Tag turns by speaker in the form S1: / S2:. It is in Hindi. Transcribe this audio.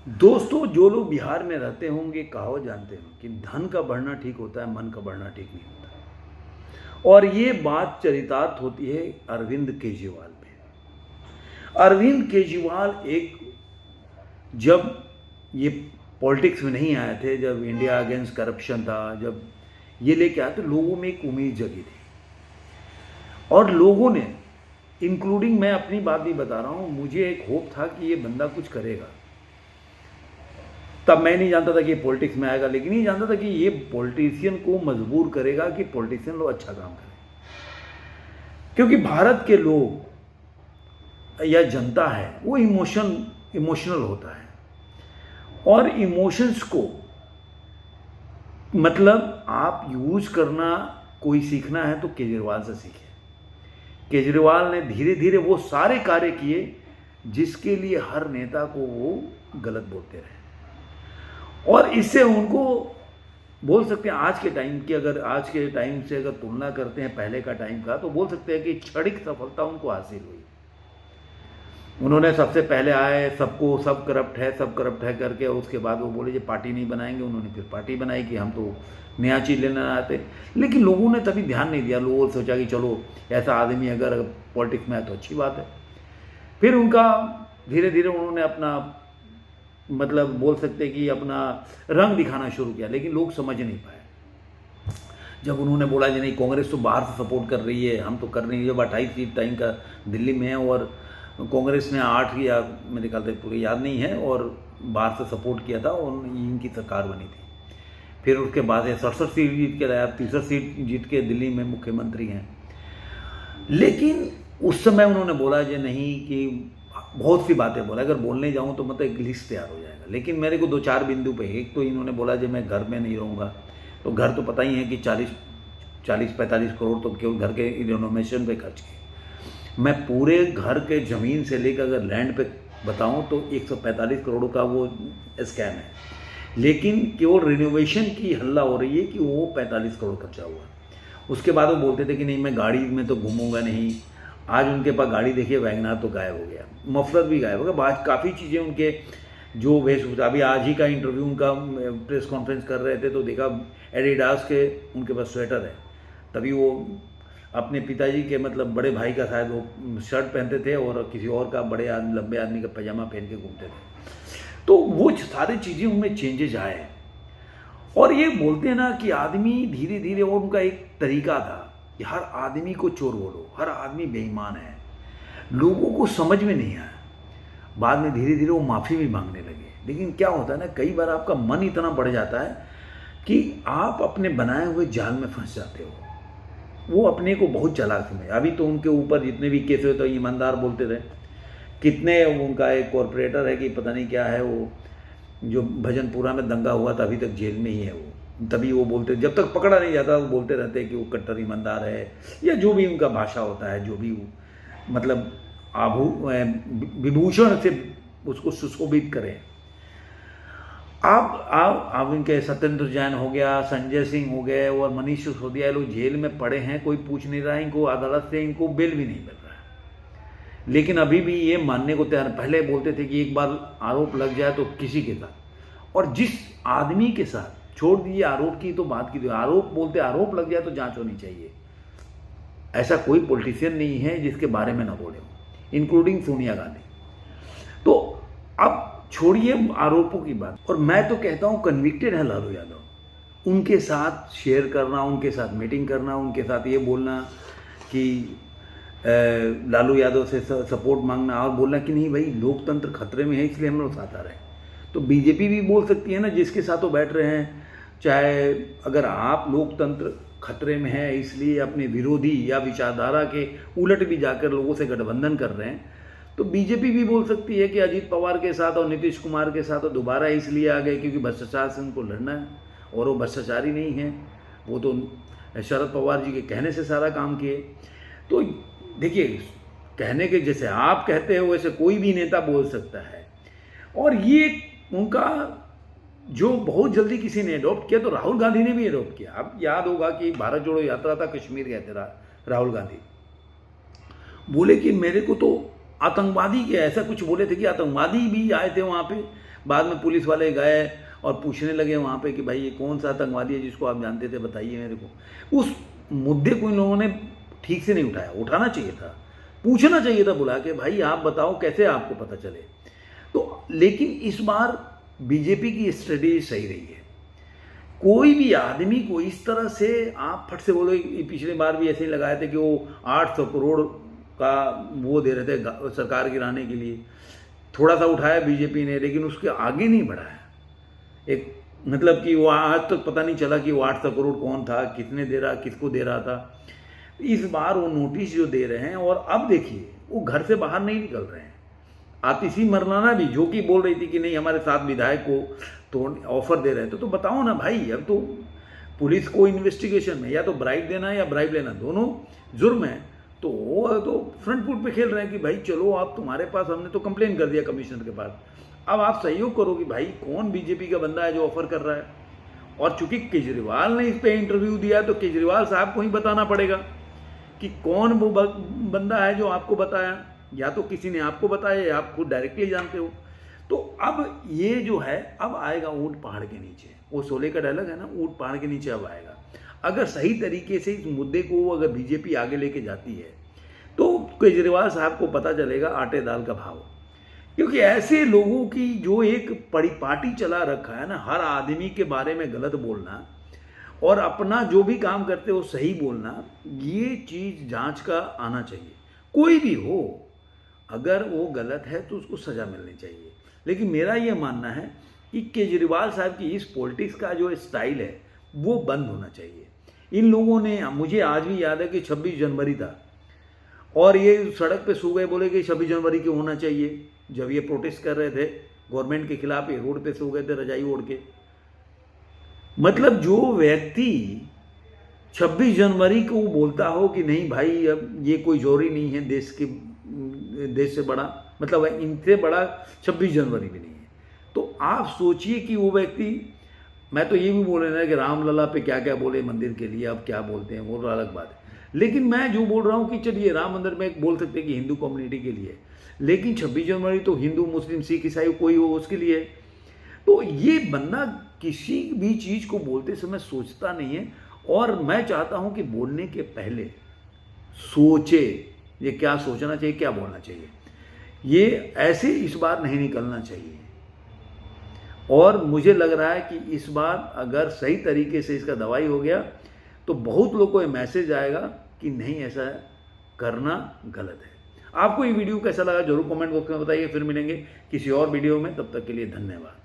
S1: दोस्तों, जो लोग बिहार में रहते होंगे कहावत जानते हो कि धन का बढ़ना ठीक होता है, मन का बढ़ना ठीक नहीं होता। और ये बात चरितार्थ होती है अरविंद केजरीवाल पे। अरविंद केजरीवाल एक जब ये पॉलिटिक्स में नहीं आए थे, जब इंडिया अगेंस्ट करप्शन था, जब ये लेके आए तो लोगों में एक उम्मीद जगी थी और लोगों ने, इंक्लूडिंग मैं अपनी बात भी बता रहा हूँ, मुझे एक होप था कि ये बंदा कुछ करेगा। तब मैं नहीं जानता था कि ये पॉलिटिक्स में आएगा, लेकिन ये जानता था कि ये पॉलिटिशियन को मजबूर करेगा कि पॉलिटिशियन लोग अच्छा काम करें। क्योंकि भारत के लोग या जनता है वो इमोशनल होता है और इमोशंस को मतलब आप यूज करना कोई सीखना है तो केजरीवाल से सीखे। केजरीवाल ने धीरे धीरे वो सारे कार्य किए जिसके लिए हर नेता को वो गलत बोलते रहे और इससे उनको बोल सकते हैं आज के टाइम की, अगर आज के टाइम से अगर तुलना करते हैं पहले का टाइम का, तो बोल सकते हैं कि क्षणिक सफलता उनको हासिल हुई। उन्होंने सबसे पहले आए, सबको सब करप्ट है करके, उसके बाद वो बोले जो पार्टी नहीं बनाएंगे, उन्होंने फिर पार्टी बनाई कि हम तो नया चीज़ लेना आते। लेकिन लोगों ने तभी ध्यान नहीं दिया, लोगों ने सोचा कि चलो ऐसा आदमी अगर पॉलिटिक्स में आए तो अच्छी बात है। फिर उनका धीरे धीरे उन्होंने अपना मतलब बोल सकते कि अपना रंग दिखाना शुरू किया, लेकिन लोग समझ नहीं पाए। जब उन्होंने बोला कि नहीं कांग्रेस तो बाहर से सपोर्ट कर रही है, हम तो कर नहीं, जब 28 सीट टाइम का दिल्ली में है और कांग्रेस ने 8 या मेरे ख्याल से पूरी याद नहीं है और बाहर से सपोर्ट किया था और इनकी सरकार बनी थी। फिर उसके बाद 67 सीट जीत के लाया, 63 सीट जीत के दिल्ली में मुख्यमंत्री हैं। लेकिन उस समय उन्होंने बोला जो नहीं कि बहुत सी बातें बोला, अगर बोलने जाऊं तो मतलब एक लिस्ट तैयार हो जाएगा। लेकिन मेरे को 2-4 बिंदु पे, एक तो इन्होंने बोला जो मैं घर में नहीं रहूँगा, तो घर तो पता ही है कि 40-45 करोड़ तो केवल घर के रिनोवेशन पे खर्च किए। मैं पूरे घर के ज़मीन से लेकर अगर लैंड पे बताऊं तो 145 करोड़ का वो स्कैम है, लेकिन केवल रिनोवेशन की हल्ला हो रही है कि वो 45 करोड़ खर्चा हुआ। उसके बाद वो बोलते थे कि नहीं मैं गाड़ी में तो घूमूंगा नहीं। आज उनके पास गाड़ी देखिए, वैगनार तो गायब हो गया, मफलर भी गायब हो गया, बाद काफ़ी चीज़ें उनके जो वेशभूषा। अभी आज ही का इंटरव्यू उनका प्रेस कॉन्फ्रेंस कर रहे थे तो देखा एडिडास के उनके पास स्वेटर है। तभी वो अपने पिताजी के मतलब बड़े भाई का शायद वो शर्ट पहनते थे और किसी और का बड़े लंबे आदमी का पैजामा पहन के घूमते थे। तो वो सारी चीज़ें उनमें चेंजेज आए और ये बोलते हैं ना कि आदमी धीरे धीरे, और उनका एक तरीका था कि हर आदमी को चोर बोलो, हर आदमी बेईमान है। लोगों को समझ में नहीं आया। बाद में धीरे धीरे वो माफ़ी भी मांगने लगे। लेकिन क्या होता है ना, कई बार आपका मन इतना बढ़ जाता है कि आप अपने बनाए हुए जाल में फंस जाते हो। वो अपने को बहुत चालाक समझे। अभी तो उनके ऊपर जितने भी केस हुए तो ईमानदार बोलते रहे। कितने, उनका एक कॉरपोरेटर है कि पता नहीं क्या है, वो जो भजनपुरा में दंगा हुआ था अभी तक जेल में ही है वो। तभी वो बोलते, जब तक पकड़ा नहीं जाता वो बोलते रहते हैं कि वो कट्टर ईमानदार है, या जो भी उनका भाषा होता है, जो भी मतलब विभूषण से उसको सुशोभित करें। आप इनके सत्येंद्र जैन हो गया, संजय सिंह हो गए और मनीष सिसोदिया, लोग जेल में पड़े हैं, कोई पूछ नहीं रहा है। इनको अदालत से इनको बेल भी नहीं मिल रहा है, लेकिन अभी भी ये मानने को तैयार। पहले बोलते थे कि एक बार आरोप लग जाए तो किसी के साथ, और जिस आदमी के साथ, छोड़ दीजिए आरोप की तो बात की, आरोप बोलते आरोप लग जाए तो जांच होनी चाहिए। ऐसा कोई पॉलिटिशियन नहीं है जिसके बारे में ना बोले हो, इंक्लूडिंग सोनिया गांधी। तो अब छोड़िए आरोपों की बात, और मैं तो कहता हूं कन्विक्टेड है लालू यादव। उनके साथ शेयर करना, उनके साथ मीटिंग करना, उनके साथ ये बोलना कि लालू यादव से सपोर्ट मांगना और बोलना कि नहीं भाई लोकतंत्र खतरे में है इसलिए हम लोग साथ आ रहे हैं। तो बीजेपी भी बोल सकती है ना, जिसके साथ वो बैठ रहे हैं, चाहे अगर आप लोकतंत्र खतरे में है इसलिए अपने विरोधी या विचारधारा के उलट भी जाकर लोगों से गठबंधन कर रहे हैं, तो बीजेपी भी बोल सकती है कि अजीत पवार के साथ और नीतीश कुमार के साथ दोबारा इसलिए आ गए क्योंकि भ्रष्टाचार से उनको लड़ना है, और वो भ्रष्टाचारी नहीं है, वो तो शरद पवार जी के कहने से सारा काम किए। तो देखिए, कहने के जैसे आप कहते हो वैसे कोई भी नेता बोल सकता है। और ये उनका जो बहुत जल्दी किसी ने अडॉप्ट किया, तो राहुल गांधी ने भी अडॉप्ट किया। अब याद होगा कि भारत जोड़ो यात्रा था, कश्मीर गए थे राहुल गांधी, बोले कि मेरे को तो आतंकवादी के ऐसा कुछ बोले थे कि आतंकवादी भी आए थे वहाँ पे, बाद में पुलिस वाले गए और पूछने लगे वहाँ पे कि भाई ये कौन सा आतंकवादी है जिसको आप जानते थे, बताइए मेरे को। उस मुद्दे को इन लोगों ने ठीक से नहीं उठाया, उठाना चाहिए था, पूछना चाहिए था बुला के, भाई आप बताओ कैसे आपको पता चले। तो लेकिन इस बार बीजेपी की स्ट्रेटेजी सही रही है। कोई भी आदमी को इस तरह से आप फट से बोलो, पिछले बार भी ऐसे ही लगाए थे कि वो 800 करोड़ का वो दे रहे थे सरकार गिराने के लिए, थोड़ा सा उठाया बीजेपी ने, लेकिन उसके आगे नहीं बढ़ाया। एक मतलब कि वो आज तक पता नहीं चला कि वो 800 करोड़ कौन था, कितने दे रहा, किसको दे रहा था। इस बार वो नोटिस जो दे रहे हैं, और अब देखिए वो घर से बाहर नहीं निकल रहे हैं। आतिशी मरनाना भी, जो कि बोल रही थी कि नहीं हमारे 7 विधायक को तो ऑफर दे रहे थे, तो बताओ ना भाई, अब तो पुलिस को इन्वेस्टिगेशन में या तो ब्राइब देना या ब्राइब लेना, दोनों जुर्म है। तो वो तो फ्रंट फुट पे खेल रहे हैं कि भाई चलो आप, तुम्हारे पास हमने तो कंप्लेन कर दिया कमिश्नर के पास, अब आप सहयोग करो कि भाई कौन बीजेपी का बंदा है जो ऑफर कर रहा है। और चूंकि केजरीवाल ने इस पे इंटरव्यू दिया, तो केजरीवाल साहब को ही बताना पड़ेगा कि कौन वो बंदा है जो आपको बताया, या तो किसी ने आपको बताया या आप खुद डायरेक्टली जानते हो। तो अब ये जो है, अब आएगा ऊंट पहाड़ के नीचे, वो शोले का डायलॉग है ना, ऊंट पहाड़ के नीचे अब आएगा। अगर सही तरीके से इस मुद्दे को अगर बीजेपी आगे लेके जाती है, तो केजरीवाल साहब को पता चलेगा आटे दाल का भाव। क्योंकि ऐसे लोगों की जो एक परिपाटी चला रखा है ना, हर आदमी के बारे में गलत बोलना और अपना जो भी काम करते हो सही बोलना, ये चीज़ जांच का आना चाहिए। कोई भी हो, अगर वो गलत है तो उसको सज़ा मिलनी चाहिए। लेकिन मेरा ये मानना है कि केजरीवाल साहब की इस पॉलिटिक्स का जो स्टाइल है वो बंद होना चाहिए। इन लोगों ने, मुझे आज भी याद है कि 26 जनवरी था और ये सड़क पे सो गए, बोले कि 26 जनवरी क्यों होना चाहिए। जब ये प्रोटेस्ट कर रहे थे गवर्नमेंट के खिलाफ, ये रोड पे सो गए थे रजाई ओढ़ के। मतलब जो व्यक्ति 26 जनवरी को बोलता हो कि नहीं भाई अब ये कोई जोरी नहीं है, देश से बड़ा, मतलब इनसे बड़ा 26 जनवरी भी नहीं है, तो आप सोचिए कि वो व्यक्ति, मैं तो ये भी बोल रहा है कि रामलला पे क्या क्या बोले मंदिर के लिए, अब क्या बोलते हैं वो अलग बात है। लेकिन मैं जो बोल रहा हूँ कि चलिए राम मंदिर में एक बोल सकते हैं कि हिंदू कम्युनिटी के लिए, लेकिन 26 जनवरी तो हिंदू मुस्लिम सिख ईसाई कोई हो उसके लिए। तो ये बंदा किसी भी चीज़ को बोलते समय सोचता नहीं है, और मैं चाहता हूँ कि बोलने के पहले सोचे, ये क्या सोचना चाहिए, क्या बोलना चाहिए। ये ऐसे इस बार नहीं निकलना चाहिए। और मुझे लग रहा है कि इस बार अगर सही तरीके से इसका दवाई हो गया तो बहुत लोगों को ये मैसेज आएगा कि नहीं, ऐसा करना गलत है। आपको ये वीडियो कैसा लगा जरूर कमेंट बॉक्स में बताइए। फिर मिलेंगे किसी और वीडियो में, तब तक के लिए धन्यवाद।